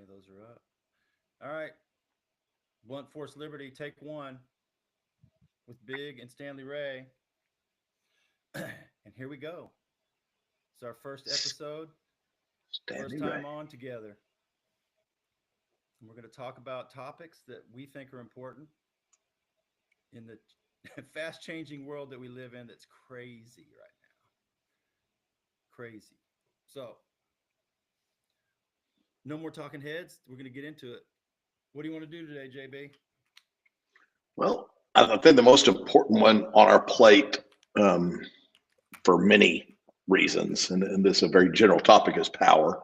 Okay, those are up. All right. Blunt Force Liberty, take one with Big and Stanley Ray. And here we go. It's our first episode, first Stanley time Ray. on together. And we're going to talk about topics that we think are important in the fast changing world that we live in that's crazy right now. Crazy. So, no more talking heads. We're going to get into it. What do you want to do today, JB? Well, I think the most important one on our plate, um, for many reasons, and this is a very general topic, is power.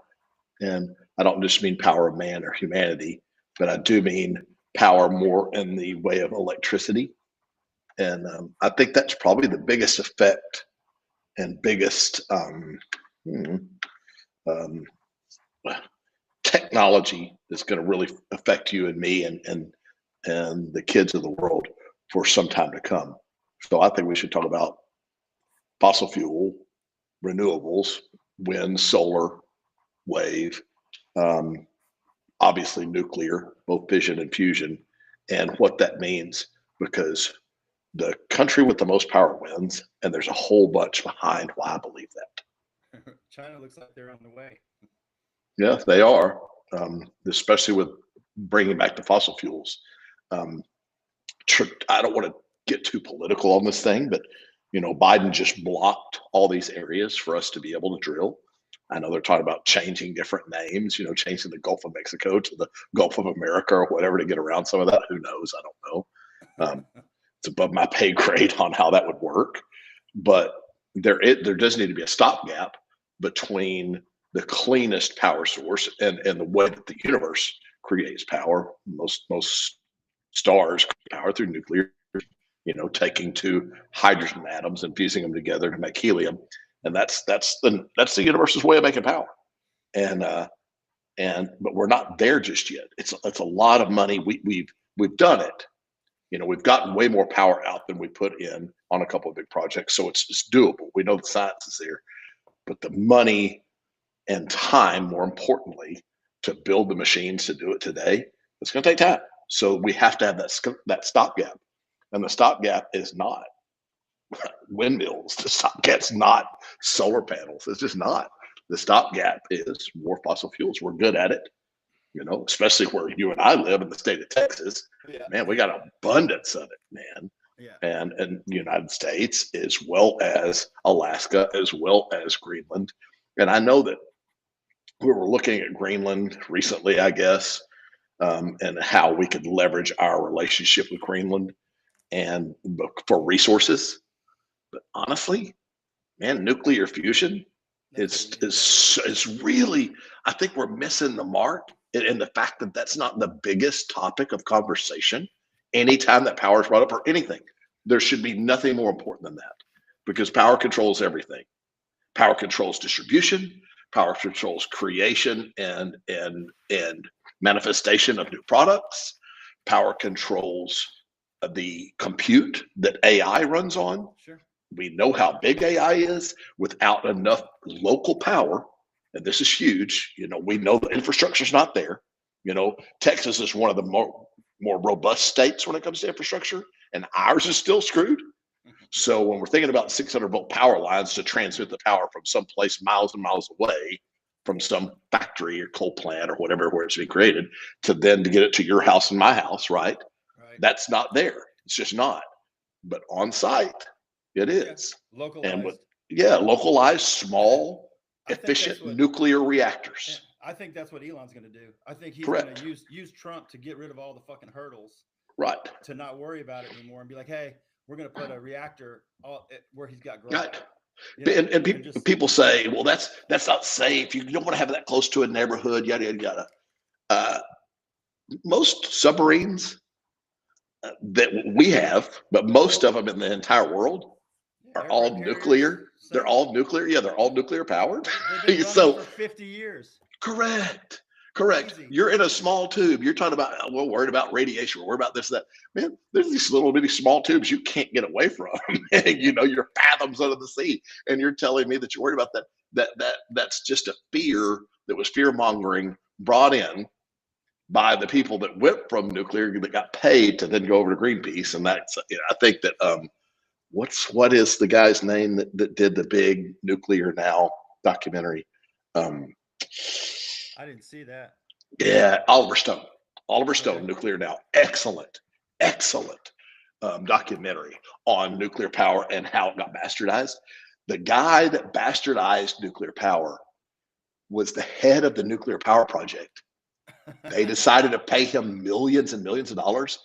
And I don't just mean power of man or humanity, but I do mean power more in the way of electricity. And I think that's probably the biggest effect and biggest hmm, um, technology that's going to really affect you and me and the kids of the world for some time to come. So I think we should talk about fossil fuel, renewables, wind, solar, wave, um, obviously nuclear, both fission and fusion, and what that means, because the country with the most power wins, and there's a whole bunch behind why I believe that. China looks like they're on the way. Yeah, they are, especially with bringing back the fossil fuels. Um, I don't want to get too political on this thing, but Biden just blocked all these areas for us to be able to drill. I know they're talking about changing different names, changing the Gulf of Mexico to the Gulf of America or whatever to get around some of that. Who knows? I don't know. It's above my pay grade on how that would work. But there does need to be a stopgap between the cleanest power source and the way that the universe creates power. Most stars create power through nuclear, taking two hydrogen atoms and fusing them together to make helium, and that's the universe's way of making power. And but we're not there just yet. It's a lot of money. We've done it. We've gotten way more power out than we put in on a couple of big projects, so it's doable. We know the science is there, but the money and time, more importantly, to build the machines to do it today, it's going to take time. So we have to have that stopgap, and the stopgap is not windmills. The stopgap's not solar panels. It's just not. The stopgap is more fossil fuels. We're good at it, especially where you and I live in the state of Texas. Yeah. Man, we got abundance of it, man. Yeah. And the United States, as well as Alaska, as well as Greenland. And I know that we were looking at Greenland recently, I guess, and how we could leverage our relationship with Greenland and for resources. But honestly, man, nuclear fusion is really, I think we're missing the mark in the fact that that's not the biggest topic of conversation. Anytime that power is brought up or anything, there should be nothing more important than that, because power controls everything. Power controls distribution, power controls creation and manifestation of new products. Power controls the compute that AI runs on. Sure. We know how big AI is without enough local power. And this is huge. We know the infrastructure's not there. Texas is one of the more robust states when it comes to infrastructure, and ours is still screwed. So when we're thinking about 600-volt power lines to transmit the power from someplace miles and miles away, from some factory or coal plant or whatever where it's being created, to get it to your house and my house, right? That's not there. It's just not. But on site, it is. Yeah. Localized. And localized, small, efficient nuclear reactors. I think that's what Elon's going to do. I think he's Correct. going to use Trump to get rid of all the fucking hurdles. Right. To not worry about it anymore and be like, hey, we're going to put a reactor where he's got growth. Right. And people say, well, that's not safe. You don't want to have that close to a neighborhood, yada, yada, yada. Most submarines that we have, but most of them in the entire world are all nuclear. They're all nuclear. Yeah, they're all nuclear powered. They've been running for 50 years. Correct. Crazy. You're in a small tube. You're talking about, we're worried about radiation. We're worried about this, that. Man, there's these little bitty small tubes you can't get away from. You're fathoms under the sea. And you're telling me that you're worried about that. That's just a fear that was fear mongering brought in by the people that went from nuclear that got paid to then go over to Greenpeace. And that's, I think that, what is the guy's name that did the big Nuclear Now documentary? I didn't see that. Yeah, Oliver Stone. Oliver Stone, Okay. Nuclear Now. Excellent documentary on nuclear power and how it got bastardized. The guy that bastardized nuclear power was the head of the nuclear power project. They decided to pay him millions and millions of dollars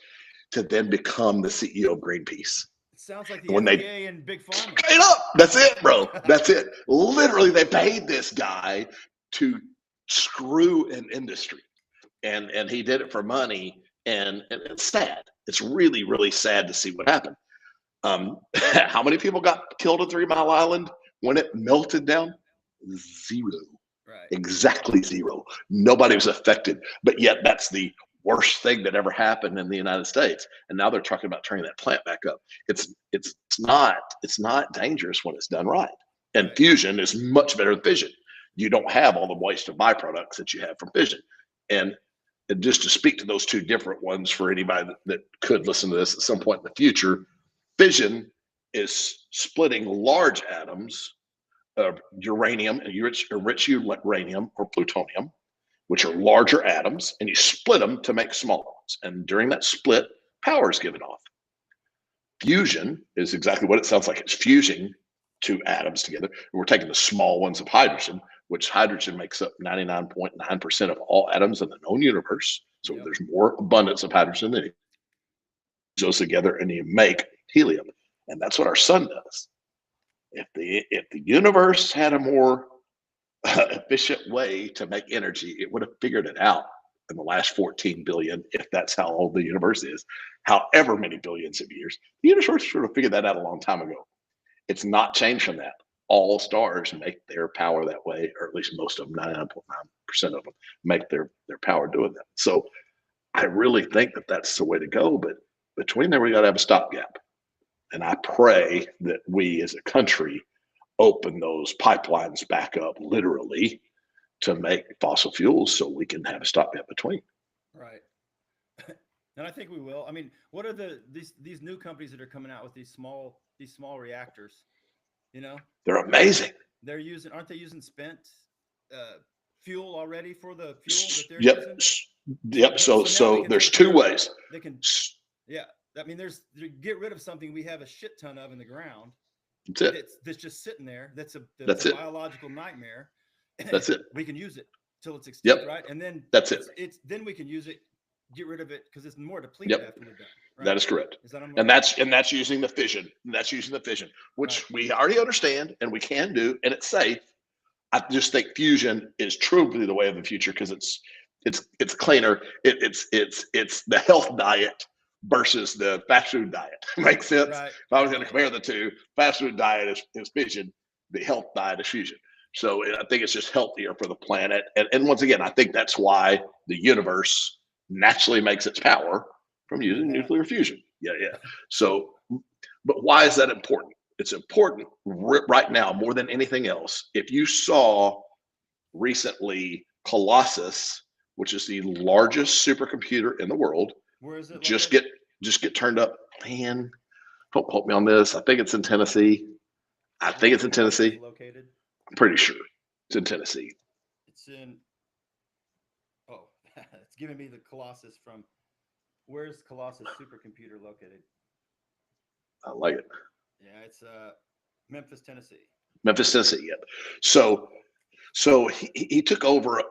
to then become the CEO of Greenpeace. It sounds like the When FDA and Big Pharma. Straight up, that's it, bro. That's it. Literally, they paid this guy to screw an industry, and he did it for money. And it's sad. It's really, really sad to see what happened. How many people got killed at 3 Mile Island when it melted down? 0. Right. Exactly 0. Nobody was affected. But yet that's the worst thing that ever happened in the United States. And now they're talking about turning that plant back up. It's not dangerous when it's done right. And fusion is much better than fission. You don't have all the waste of byproducts that you have from fission. And just to speak to those two different ones for anybody that could listen to this at some point in the future, fission is splitting large atoms of uranium and enriched uranium or plutonium, which are larger atoms, and you split them to make smaller ones. And during that split, power is given off. Fusion is exactly what it sounds like. It's fusing two atoms together. And we're taking the small ones of hydrogen, which hydrogen makes up 99.9% of all atoms in the known universe. So there's more abundance of hydrogen than it goes together and you make helium. And that's what our sun does. If the universe had a more efficient way to make energy, it would have figured it out in the last 14 billion, if that's how old the universe is, however many billions of years. The universe should have figured that out a long time ago. It's not changed from that. All stars make their power that way, or at least most of them, 99.9% of them make their power doing that. So I really think that that's the way to go. But between there, we got to have a stopgap. And I pray that we as a country open those pipelines back up literally to make fossil fuels so we can have a stopgap between. Right. And I think we will. I mean, what are these new companies that are coming out with these small reactors? You know, they're amazing. Aren't they using spent fuel already for the fuel that they're using? Yep. So there's two ways. They can, yeah. I mean, get rid of something we have a shit ton of in the ground. That's it. That's just sitting there. That's a biological nightmare. That's it. We can use it till it's extinct, yep. right? And then that's it. Then we can use it, get rid of it because it's more depleted after we're done. Right? That is correct. And that's using the fission. Which we already understand and we can do, and it's safe. I just think fusion is truly the way of the future because it's cleaner. It's the health diet versus the fast food diet. Makes sense? Right. If I was going to compare the two, fast food diet is fission, the health diet is fusion. So I think it's just healthier for the planet. And once again, I think that's why the universe naturally makes its power from using nuclear fusion. Yeah. So, but why is that important? It's important right now more than anything else. If you saw recently Colossus, which is the largest supercomputer in the world, where is it? Just get turned up. Man, don't quote me on this. I think it's in Tennessee. Located? I'm pretty sure it's in Tennessee. It's in. Oh, it's giving me the Colossus from. Where's Colossus supercomputer located? I like it. Yeah, it's Memphis, Tennessee. Yep. So he took over.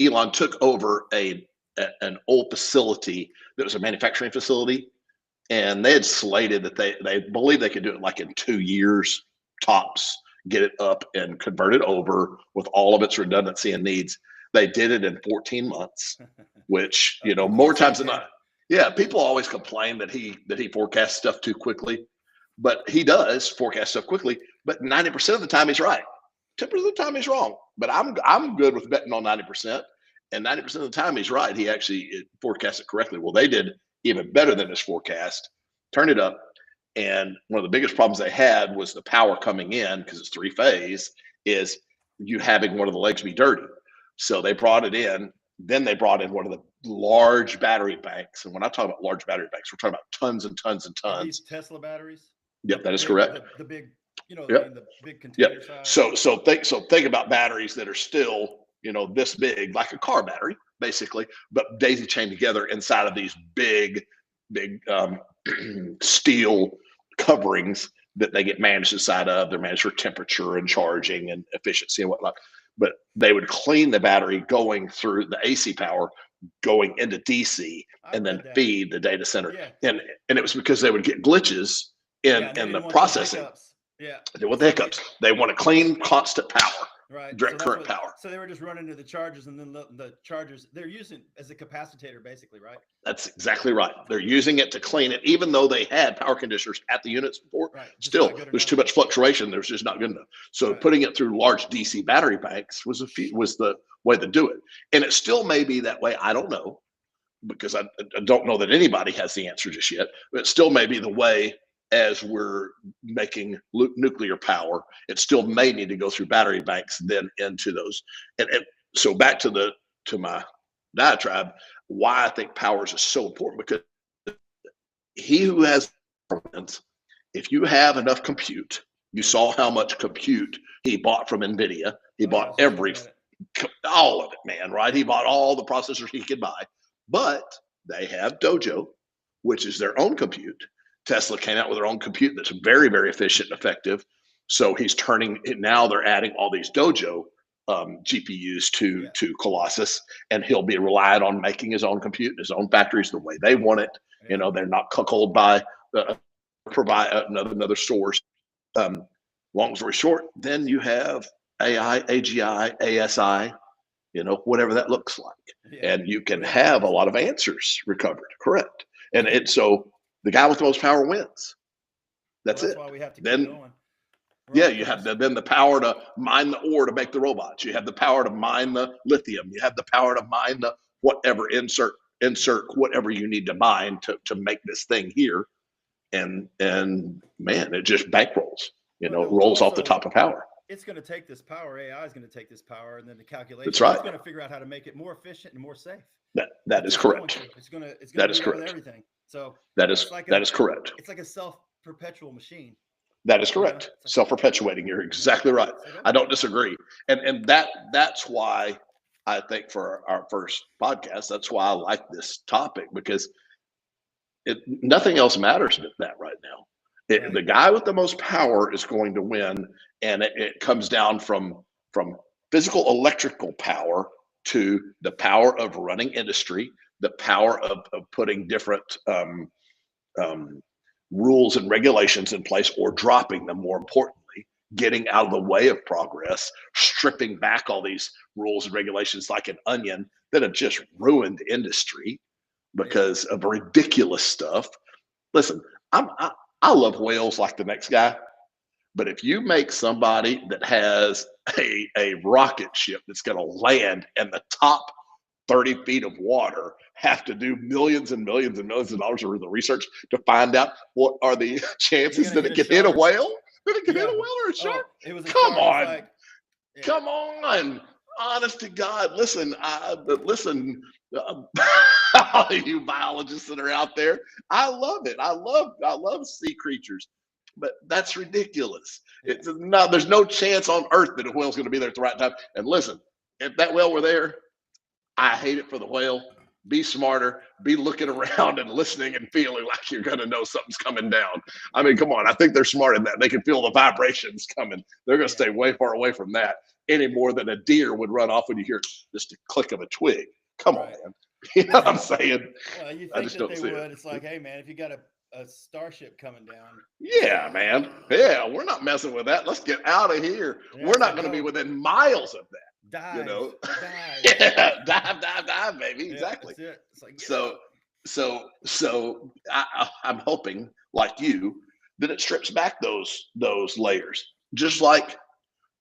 Elon took over an old facility that was a manufacturing facility, and they had slated that they believe they could do it like in 2 years tops, get it up and convert it over with all of its redundancy and needs. They did it in 14 months, which more times than not. Yeah, people always complain that he forecasts stuff too quickly, but he does forecast stuff quickly. But 90% of the time he's right. 10% of the time he's wrong. But I'm good with betting on 90%. And 90% of the time he's right. He actually forecasts it correctly. Well, they did even better than his forecast, turned it up. And one of the biggest problems they had was the power coming in, because it's 3-phase, is you having one of the legs be dirty. So they brought it in Then they brought in one of the large battery banks. And when I talk about large battery banks, we're talking about tons and tons and Are these tons. Tesla batteries? Yep, that is correct. The big, Yep. the big Yep. container size. So think about batteries that are still, this big, like a car battery, basically, but daisy chained together inside of these big steel coverings that they get managed inside of. They're managed for temperature and charging and efficiency and whatnot. But they would clean the battery going through the AC power, going into DC, and then feed the data center. Yeah. And it was because they would get glitches in the processing. Yeah. They want the hiccups. They want a clean, constant power. Right. Direct current power. So they were just running to the chargers, and then the chargers they're using as a capacitor, basically, right? That's exactly right. They're using it to clean it, even though they had power conditioners at the units before. Right. Still, there's too much fluctuation. There's just not good enough. So putting it through large DC battery banks was the way to do it. And it still may be that way. I don't know, because I don't know that anybody has the answer just yet. But it still may be the way. As we're making nuclear power, it still may need to go through battery banks, then into those. And so back to my diatribe, why I think powers is so important, because he who has, if you have enough compute, you saw how much compute he bought from NVIDIA. He bought all of it, man, right? He bought all the processors he could buy, but they have Dojo, which is their own compute. Tesla came out with their own compute that's very, very efficient and effective. So he's now they're adding all these Dojo GPUs to Colossus, and he'll be relied on making his own compute, his own factories the way they want it. Yeah. They're not cuckolded by provide another source. Long story short, then you have AI, AGI, ASI, whatever that looks like. Yeah. And you can have a lot of answers recovered. Correct. And so the guy with the most power wins. That's it. Why we have to keep going. You have then the power to mine the ore to make the robots. You have the power to mine the lithium. You have the power to mine the whatever, insert whatever you need to mine to make this thing here. And man, it just bankrolls, rolls off the top of power. It's going to take this power. AI is going to take this power, and then the calculation. That's right. It's going to figure out how to make it more efficient and more safe. That is correct. It's going to that is correct. Everything. So that is correct. It's like a self-perpetual machine. That is correct. Self-perpetuating. You're exactly right. I don't disagree. And that's why I think for our first podcast, that's why I like this topic, because nothing else matters but that right now. The guy with the most power is going to win, and it comes down from physical electrical power to the power of running industry, the power of putting different rules and regulations in place, or dropping them, more importantly, getting out of the way of progress, stripping back all these rules and regulations like an onion that have just ruined industry because of ridiculous stuff. Listen, I love whales like the next guy, but if you make somebody that has a rocket ship that's going to land in the top 30 feet of water have to do millions and millions and millions of dollars worth of research to find out what are the chances that it can hit a whale? Did it get hit a whale or a shark? Come on. Come on. Honest to God. Listen, you biologists that are out there, I love it. I love sea creatures, but that's ridiculous. There's no chance on earth that a whale's going to be there at the right time. And listen, if that whale were there, I hate it for the whale. Be smarter, be looking around and listening and feeling like you're going to know something's coming down. I mean, come on. I think they're smart in that. They can feel the vibrations coming. They're going to stay way far away from that, any more than a deer would run off when you hear just a click of a twig. Come on, man. You know what I'm saying? Well, you think that they would. It's like, hey, man, if you got a starship coming down. Yeah, man. Yeah, we're not messing with that. Let's get out of here. Yeah, we're not going to be within miles of that. Dive, dive, baby. Exactly. It's like, so I'm hoping, like you, that it strips back those layers, just like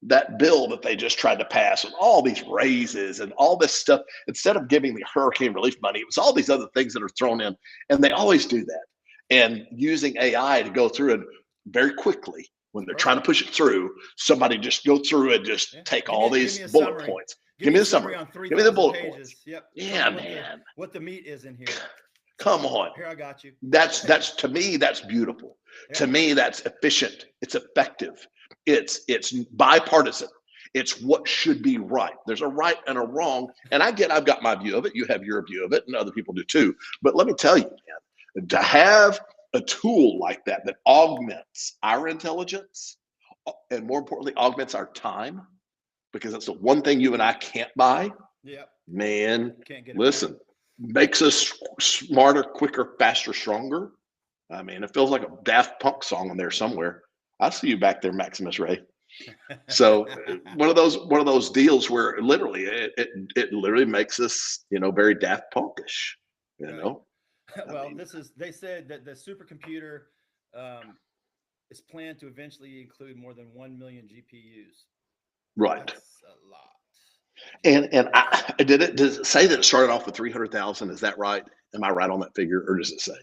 that bill that they just tried to pass with all these raises and all this stuff. Instead of giving the hurricane relief money, it was all these other things that are thrown in, and they always do that. And using AI to go through it very quickly. When they're trying to push it through, somebody just go through and just take all these bullet points. Give me the the summary summary. on Give me the 3,000 bullet pages. points. Yep. Yeah, Tell me man. what the meat is in here. Come on. Here, I got you. That's to me, that's beautiful. Yeah. To me, that's efficient. It's effective. It's bipartisan. It's what should be right. There's a right and a wrong. And I've got my view of it. You have your view of it, and other people do too. But let me tell you, man, to have a tool like that that augments our intelligence and more importantly, augments our time, because that's the one thing you and I can't buy. Yep. Man, Can't get it listen, back. makes us smarter, quicker, faster, stronger. I mean, it feels like a Daft Punk song in there somewhere. I see you back there, Maximus Ray. So one of those deals where literally it literally makes us, very Daft Punkish, Well, I mean, they said that the supercomputer is planned to eventually include more than 1 million GPUs. right. That's a lot. And does it say that it started off with 300,000? Is that right? Am I right on that figure, or does it say?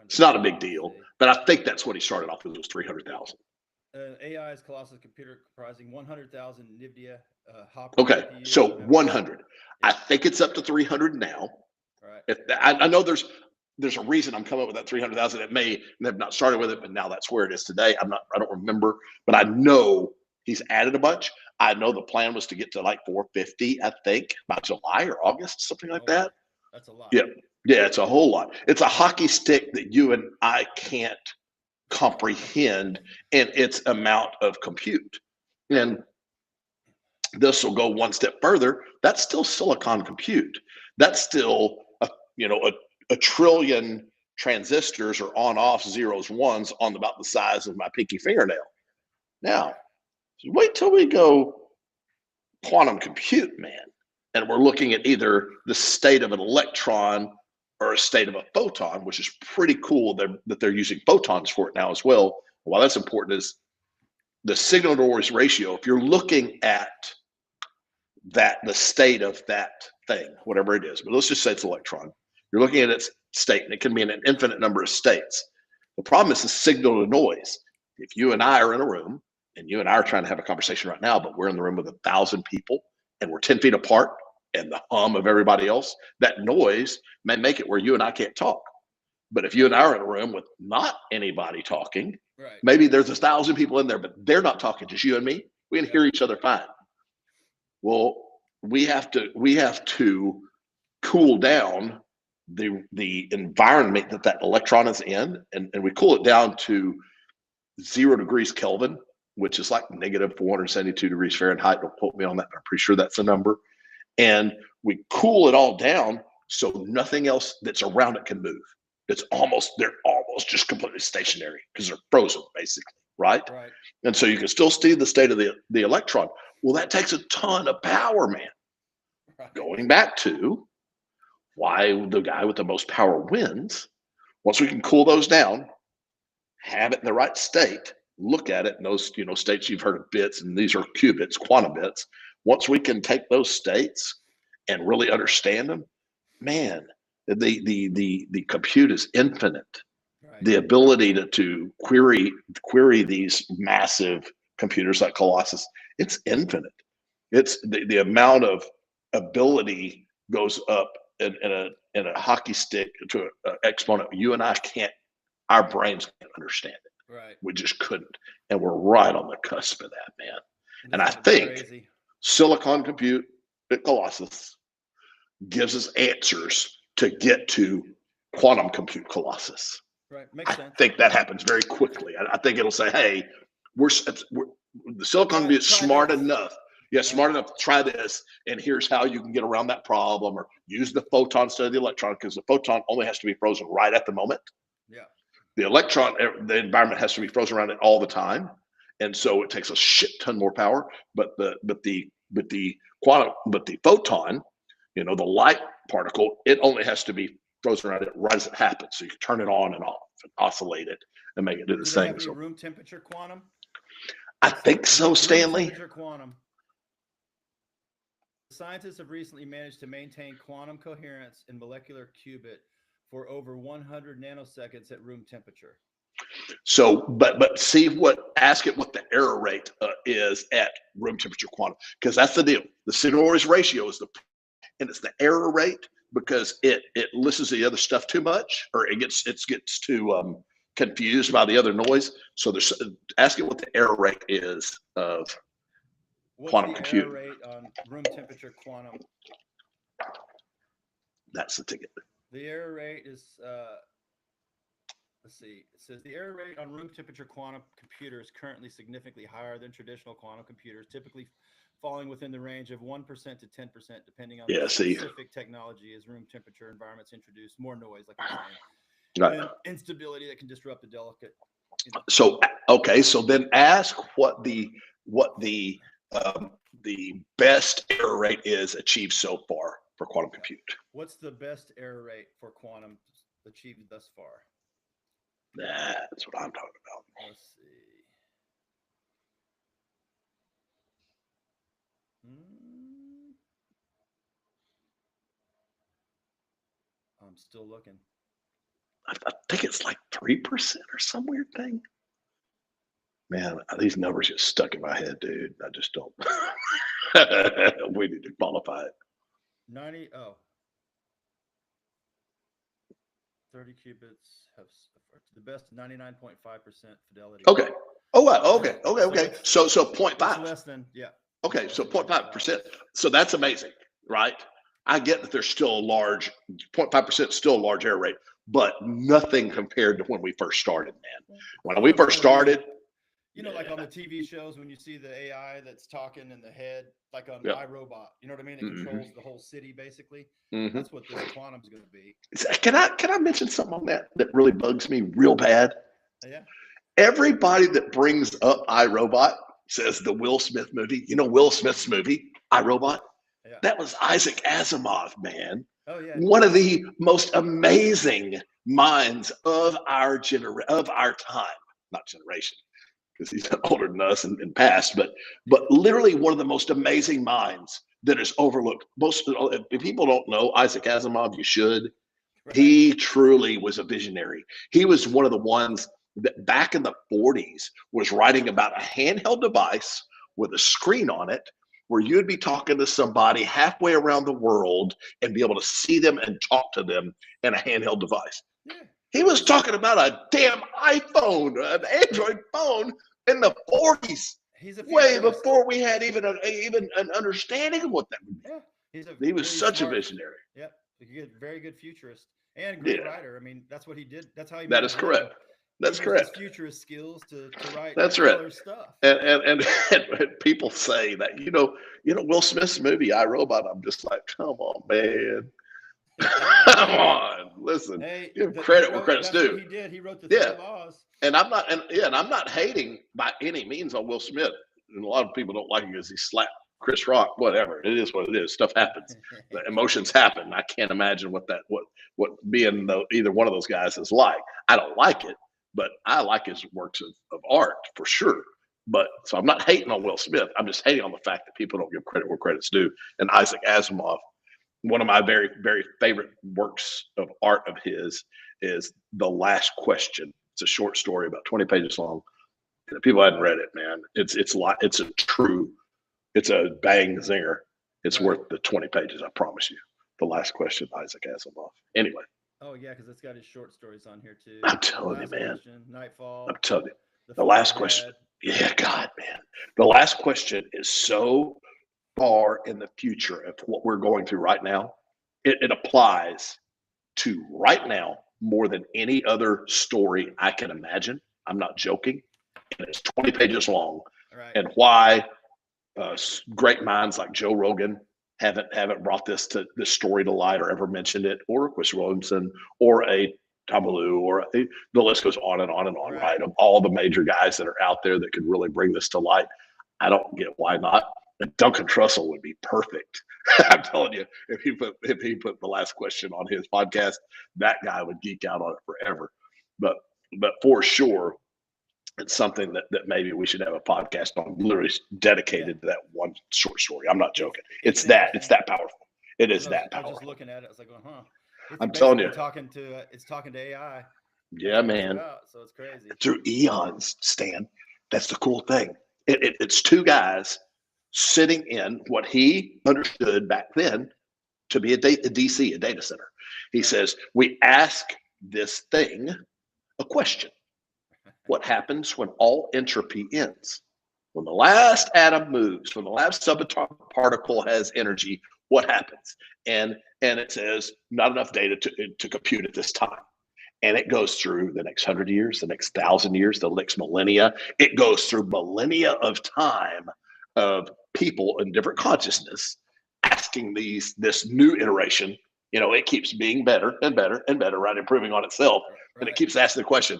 It's not a big deal, but I think that's what he started off with, was 300,000. AI's Colossus computer comprising 100,000 NVIDIA Hopper Okay, GPUs. so 100. Yeah. I think it's up to 300 now. Right. I know there's a reason I'm coming up with that 300,000. It may have not started with it, but now that's where it is today. I don't remember, but I know he's added a bunch. I know the plan was to get to like 450, I think, by July or August, something like that. Wow. That's a lot. Yeah. Yeah, it's a whole lot. It's a hockey stick that you and I can't comprehend in its amount of compute. And this will go one step further. That's still silicon compute. That's still a trillion transistors or on-off zeros, ones on about the size of my pinky fingernail. Now, wait till we go quantum compute, man, and we're looking at either the state of an electron or a state of a photon, which is pretty cool that they're using photons for it now as well. Why that's important is the signal to noise ratio. If you're looking at the state of that thing, whatever it is, but let's just say it's electron, you're looking at its state, and it can be in an infinite number of states. The problem is the signal to noise. If you and I are in a room, and you and I are trying to have a conversation right now, but we're in the room with 1,000 people and we're 10 feet apart, and the hum of everybody else, that noise may make it where you and I can't talk. But if you and I are in a room with not anybody talking, right, maybe there's 1,000 people in there, but they're not talking, just you and me. We can hear each other fine. Well, we have to cool down the environment that electron is in, and we cool it down to 0 degrees Kelvin, which is like negative 472 degrees Fahrenheit. Don't quote me on that, but I'm pretty sure that's the number. And we cool it all down so nothing else that's around it can move. They're almost just completely stationary because they're frozen, basically, right? Right. And so you can still see the state of the electron. Well, that takes a ton of power, man. Right. Going back to why the guy with the most power wins. Once we can cool those down, have it in the right state, look at it in those states you've heard of bits, and these are qubits, quantum bits. Once we can take those states and really understand them, man, the compute is infinite. Right. The ability to query these massive computers like Colossus, it's infinite. It's the amount of ability goes up in a hockey stick to an exponent you and I can't. Our brains can't understand it. Right. We just couldn't. And we're right on the cusp of that, man. And I think silicon compute at Colossus gives us answers to get to quantum compute Colossus. Right. Makes sense. I think that happens very quickly. I think it'll say, hey, we're the silicon compute smart enough. Yeah, smart enough to try this, and here's how you can get around that problem, or use the photon instead of the electron, because the photon only has to be frozen right at the moment. Yeah. The electron, the environment has to be frozen around it all the time, and so it takes a shit ton more power. But the photon, the light particle, it only has to be frozen around it right as it happens. So you can turn it on and off and oscillate it and make it do the thing. Have any room temperature quantum? I think so, Stanley. Room temperature quantum. Scientists have recently managed to maintain quantum coherence in molecular qubit for over 100 nanoseconds at room temperature. So, but ask it what the error rate is at room temperature quantum, because that's the deal. The signal noise ratio is it's the error rate, because it listens to the other stuff too much, or it gets too confused by the other noise. So ask it what the error rate is of quantum computing. Error rate on room temperature quantum? That's the ticket. The error rate is let's see. It says the error rate on room temperature quantum computers currently significantly higher than traditional quantum computers, typically falling within the range of 1% to 10%, depending on the specific technology. As room temperature environments introduce more noise, like you're saying, and instability that can disrupt the delicate. So okay, so then ask what the best error rate is achieved so far for quantum compute. What's the best error rate for quantum achieved thus far? That's what I'm talking about. Let's see. I'm still looking. I think it's like 3% or some weird thing. Man, these numbers get stuck in my head, dude. I just don't. We need to qualify it. 30 qubits have the best 99.5% fidelity. Okay. Oh, okay. So 0.5. Less than, yeah. Okay, so 0.5%. So that's amazing, right? I get that there's still a large 0.5%, still a large error rate, but nothing compared to when we first started, man. When we first started, like on the TV shows, when you see the AI that's talking in the head, like on iRobot, you know what I mean? It controls the whole city, basically. That's what this quantum is going to be. Can I mention something on that really bugs me real bad? Yeah. Everybody that brings up iRobot says the Will Smith movie. You know Will Smith's movie, iRobot? Yeah. That was Isaac Asimov, man. Oh yeah. One of the most amazing minds of our time, not generation, because he's older than us and past, but literally one of the most amazing minds that is overlooked. If people don't know Isaac Asimov, you should. Right. He truly was a visionary. He was one of the ones that back in the 40s was writing about a handheld device with a screen on it, where you'd be talking to somebody halfway around the world and be able to see them and talk to them in a handheld device. Yeah. He was talking about a damn iPhone, an Android phone in the 40s. He's a way before we had even an understanding of what that would be. Yeah. He was such a visionary. Yep. Very good futurist and great writer. I mean, that's what he did. That's how he. That is correct. That's correct. His futurist skills to write. That's right. Stuff. And people say that Will Smith's movie iRobot. I'm just like, come on, man. Come on, listen. Hey, give credit where credit's due. He did. He wrote the 3 laws. And I'm not hating by any means on Will Smith. And a lot of people don't like it because he slapped Chris Rock. Whatever, it is what it is. Stuff happens. The emotions happen. I can't imagine what being either one of those guys is like. I don't like it, but I like his works of art for sure. But so I'm not hating on Will Smith. I'm just hating on the fact that people don't give credit where credit's due. And Isaac Asimov, one of my very, very favorite works of art of his is The Last Question. It's a short story about 20 pages long. And if people hadn't read it, man, it's a bang zinger. It's worth the 20 pages, I promise you. The Last Question, Isaac Asimov. Anyway. Oh yeah, because it's got his short stories on here too. I'm telling you, man. Nightfall. I'm telling you. The Last Question. Yeah, God, man. The Last Question is so far in the future of what we're going through right now. It applies to right now more than any other story I can imagine. I'm not joking. And it's 20 pages long. Right. And why great minds like Joe Rogan haven't brought this story to light or ever mentioned it, or Chris Williamson, or a Tabalu, or the list goes on and on and on, right? Of all the major guys that are out there that could really bring this to light. I don't get why not. And Duncan Trussell would be perfect. I'm telling you, if he put The Last Question on his podcast, that guy would geek out on it forever. But for sure, it's something that maybe we should have a podcast on, literally dedicated to that one short story. I'm not joking. It's that powerful. It is that powerful. I was just looking at it. I was like, huh. I'm telling you, it's talking to AI. Yeah, man. So it's crazy. Through eons, Stan. That's the cool thing. It's two guys sitting in what he understood back then to be a DC, a data center. He says, we ask this thing a question. What happens when all entropy ends? When the last atom moves, when the last subatomic particle has energy, what happens? And it says not enough data to compute at this time. And it goes through the next 100 years, the next 1,000 years, the next millennia. It goes through millennia of time of people in different consciousness asking this new iteration. It keeps being better and better and better, right? Improving on itself. Right. And it keeps asking the question.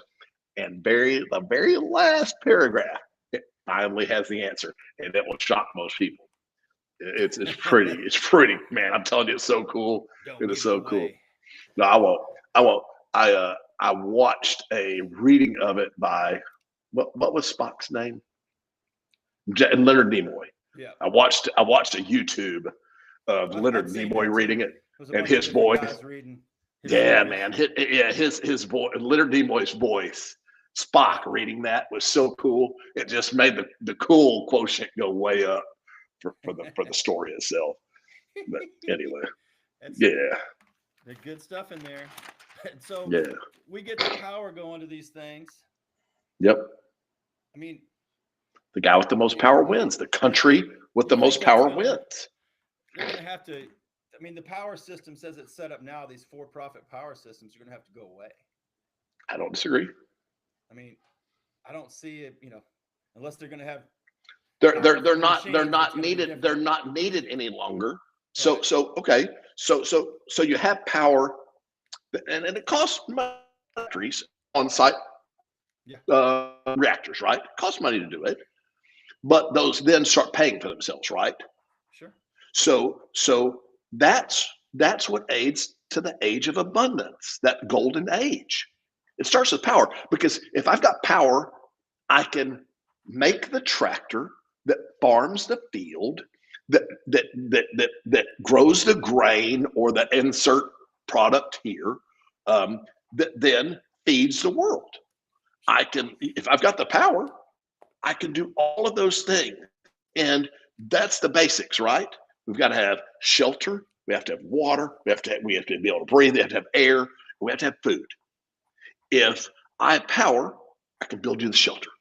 And the very last paragraph, it finally has the answer, and it will shock most people. It's pretty, man. I'm telling you, it's so cool. It is so cool. No, I won't. I watched a reading of it by what was Spock's name? Leonard Nimoy. Yeah. I watched a YouTube of Leonard Nimoy reading it, and his voice. Yeah, man. His voice, Leonard Nimoy's voice. Spock reading that was so cool. It just made the cool quotient go way up for the story itself. But anyway, yeah. There's good stuff in there. And so we get the power going to these things. Yep. I mean, the guy with the most power wins. The country with the most power wins. You're going to have to, the power system says it's set up now. These for-profit power systems are going to have to go away. I don't disagree. I don't see it, unless they're going to have. They're not needed. They're not needed any longer. So you have power, and it costs countries on site reactors, right? It costs money to do it, but those then start paying for themselves, right? Sure. So that's what aids to the age of abundance, that golden age. It starts with power, because if I've got power, I can make the tractor that farms the field, that grows the grain or the insert product here, that then feeds the world. If I've got the power, I can do all of those things. And that's the basics, right? We've got to have shelter. We have to have water. We have to be able to breathe. We have to have air. We have to have food. If I have power, I can build you the shelter.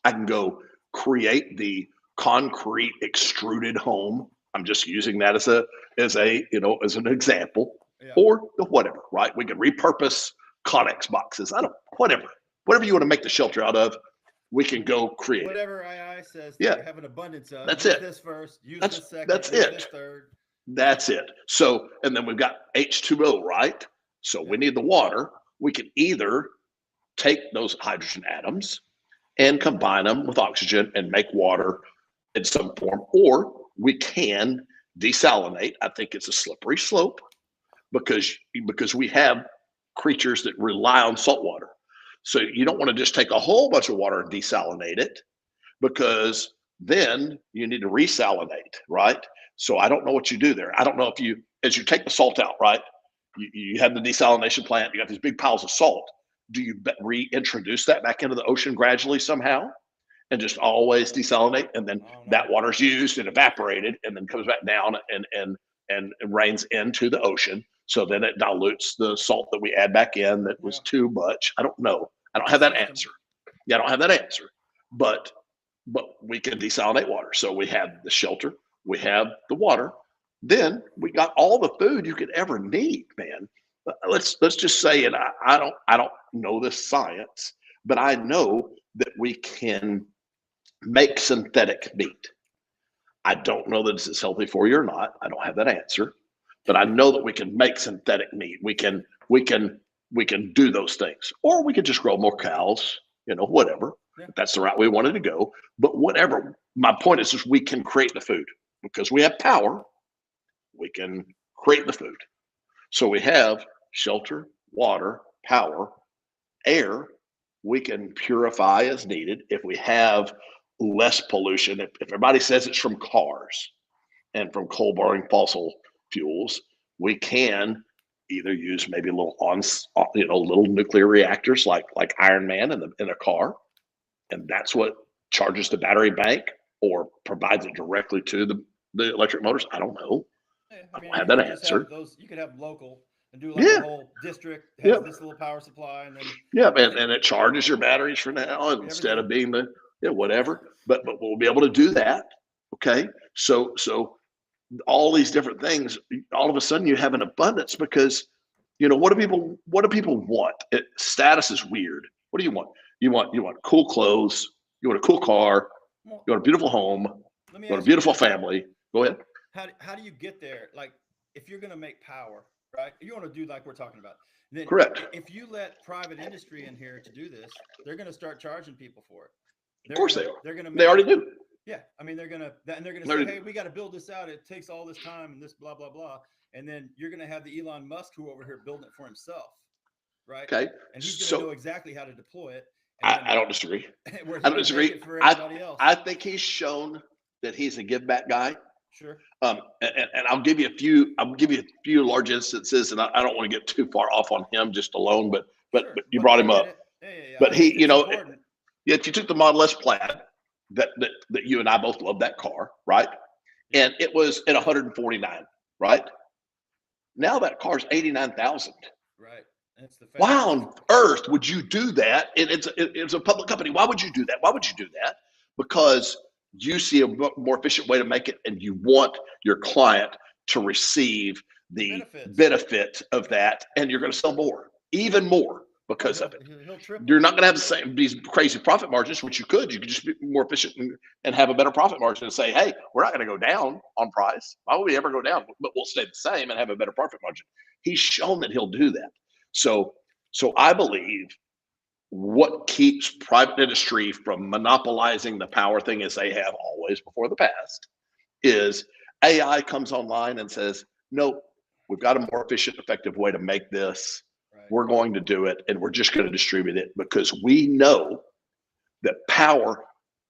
I can go create the concrete extruded home. I'm just using that as an example, or the whatever, right? We can repurpose Conex boxes. Whatever you want to make the shelter out of, we can go create whatever II says. Yeah, have an abundance of. That's use it. This first. Use that's this second. That's use it. This third. That's it. So, and then we've got H2O, right? So we need the water. We can either take those hydrogen atoms and combine them with oxygen and make water in some form, or we can desalinate. I think it's a slippery slope because we have creatures that rely on salt water. So you don't want to just take a whole bunch of water and desalinate it, because then you need to resalinate, right? So I don't know what you do there. I don't know if as you take the salt out, right? You have the desalination plant, you got these big piles of salt. Do you reintroduce that back into the ocean gradually somehow and just always desalinate? And then that water's used and evaporated and then comes back down and rains into the ocean. So then it dilutes the salt that we add back in that was too much. I don't know. I don't have that answer. I don't have that answer. But we can desalinate water. So we have the shelter, we have the water, then we got all the food you could ever need, man. Let's just say, and I don't know this science, but I know that we can make synthetic meat. I don't know that this is healthy for you or not. I don't have that answer, but I know that we can make synthetic meat. We can do those things, or we could just grow more cows, whatever. If that's the route we wanted to go. But whatever. My point is just we can create the food because we have power. We can create the food. So we have shelter, water, power, air. We can purify as needed. If we have less pollution, if everybody says it's from cars and from coal burning fossil fuels, we can either use maybe a little little nuclear reactors like Iron Man in a car, and that's what charges the battery bank or provides it directly to the electric motors. I don't know. Yeah, I I mean, don't have you that could just have answer. those. You could have local and do like a Yeah, whole district yeah, has this little power supply, and then yeah, and it charges your batteries for now instead everything. of being whatever. But we'll be able to do that. Okay, so all these different things, all of a sudden you have an abundance because what do people want? Status is weird. What do you want? You want cool clothes. You want a cool car. Well, You want a beautiful home. let me You want a ask you beautiful this: family. Go ahead. how do you get there? Like, if you're going to make power, right? You want to do like we're talking about. Then, Correct. if you let private industry in here to do this, they're going to start charging people for it. Of course they are. They're going to They make already it. do. Yeah, I mean they're gonna They say, already hey, do. we got to build this out. It takes all this time and this blah blah blah, and then you're gonna have the Elon Musk who over here building it for himself, right? Okay. And he's gonna know So exactly how to deploy it, and I don't disagree. then where I he don't can make disagree. it for I everybody else. I think he's shown that he's a give back guy. Sure. And I'll give you a few. I'll give you a few large instances, and I don't want to get too far off on him just alone. But Sure. you But brought I him get up. it. Yeah. But he, It's important. if you took the Model S Plaid, that you and I both love that car, right? Yeah. And it was at 149, right? Now that car's 89,000. Right. And it's the Why fastest. on earth would you do that? It's a public company. Why would you do that? Why would you do that? Because you see a more efficient way to make it, and you want your client to receive the Benefits. benefit of that, and you're going to sell more, even more because of it. He'll triple. You're not going to have these crazy profit margins, which you could. You could just be more efficient and have a better profit margin and say, hey, we're not going to go down on price. Why would we ever go down? But we'll stay the same and have a better profit margin. He's shown that he'll do that. So I believe what keeps private industry from monopolizing the power thing as they have always before the past is AI comes online and says, no, we've got a more efficient, effective way to make this. Right. We're going to do it, and we're just going to distribute it because we know that power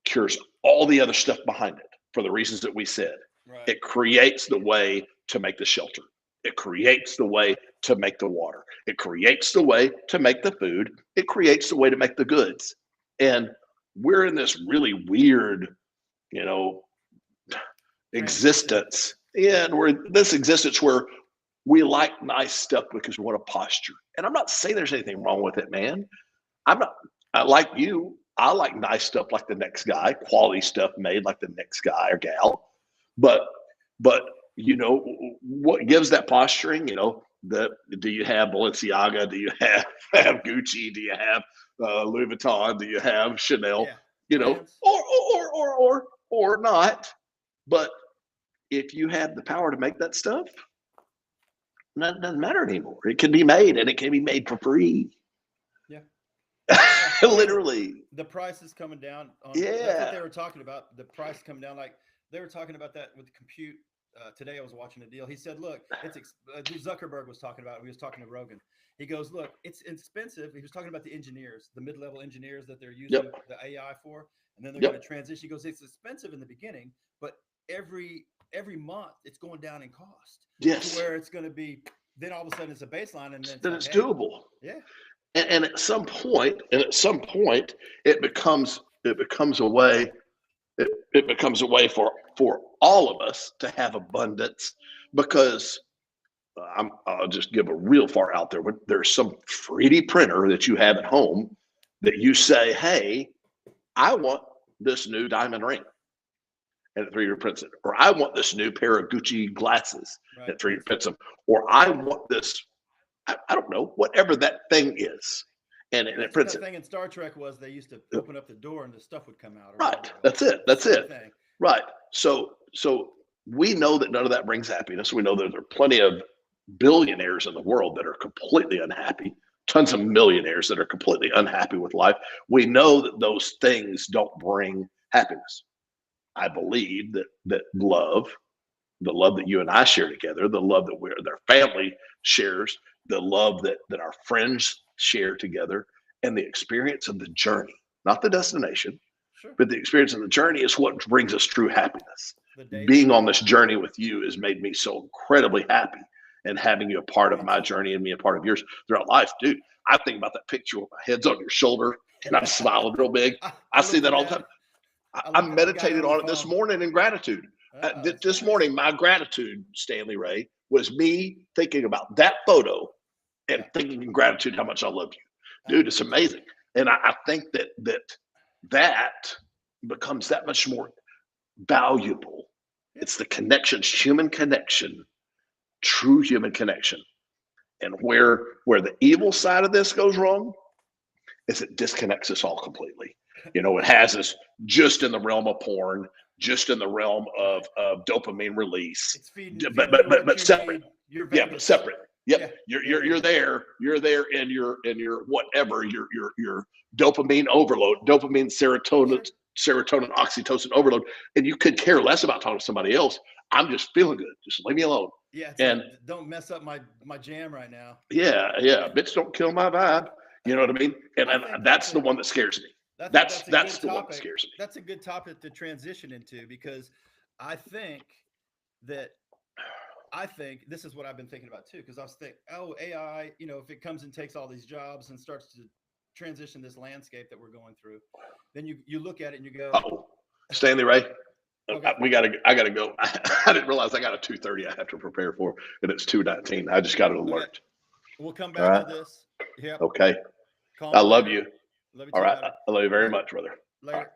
cures all the other stuff behind it for the reasons that we said. Right. It creates the way to make the shelter. It creates the way to make the water. It creates the way to make the food. It creates the way to make the goods. And we're in this really weird, existence. And we're in this existence where we like nice stuff because we want a posture. And I'm not saying there's anything wrong with it, man. I like you. I like nice stuff like the next guy, quality stuff made like the next guy or gal. But what gives that posturing? Do you have Balenciaga? Do you have Gucci? Do you have Louis Vuitton? Do you have Chanel? Yeah. Or not. But if you have the power to make that stuff, that doesn't matter anymore. It can be made, and it can be made for free. Yeah. Literally. The price is coming down. Yeah. That's what they were talking about. The price coming down. Like they were talking about that with the compute. Today I was watching a deal. He said, look, Zuckerberg was talking about it. He was talking to Rogan. He goes, look, it's expensive. He was talking about the engineers, the mid-level engineers that they're using the AI for, and then they're going to transition. He goes, it's expensive in the beginning, but every month it's going down in cost. Yes. To where it's going to be, then all of a sudden it's a baseline, and then it's doable. Yeah. And at some point, it becomes a way. It becomes a way for all of us to have abundance because I'll just give a real far out there. There's some 3D printer that you have at home that you say, hey, I want this new diamond ring, and it 3D prints it. Or I want this new pair of Gucci glasses, and it 3D prints them. Or I want this, I don't know, whatever that thing is. And it prints it. The thing in Star Trek was they used to open up the door and the stuff would come out. Right. That's it. Right. So we know that none of that brings happiness. We know that there are plenty of billionaires in the world that are completely unhappy, tons of millionaires that are completely unhappy with life. We know that those things don't bring happiness. I believe that love, the love that you and I share together, the love that their family shares, the love that our friends share together, and the experience of the journey, not the destination, but the experience of the journey is what brings us true happiness. Being on this journey with you has made me so incredibly happy. and having you a part of my journey and me a part of yours throughout life, dude. I think about that picture with my head's on your shoulder and I'm smiling real big. I see that all the time. I meditated on it this morning in gratitude. This morning, my gratitude, Stanley Ray, was me thinking about that photo and thinking in gratitude how much I love you, dude. It's amazing, and I think that becomes that much more valuable. It's the connections, human connection, true human connection, and where the evil side of this goes wrong is it disconnects us all completely. You know, it has us just in the realm of porn, just in the realm of dopamine release. It's feeding but separate. Yeah, but separate. Yep. Yeah. You're there in your whatever, your dopamine overload, dopamine, serotonin, oxytocin overload. And you could care less about talking to somebody else. I'm just feeling good. Just leave me alone. Yeah. And like, don't mess up my jam right now. Yeah. Bitch, don't kill my vibe. You know what I mean? And that's the one that scares me. That's the one that scares me. That's a good topic to transition into, because I think this is what I've been thinking about too. Because I was thinking, oh, AI, you know, if it comes and takes all these jobs and starts to transition this landscape that we're going through, then you look at it and you go, oh, Stanley Ray, okay. I gotta go. I didn't realize I got a 2:30 I have to prepare for, and it's 2:19. I just got an alert. Okay. We'll come back to this. Yeah. Okay. I love you. All right. I love you very much, brother. Later.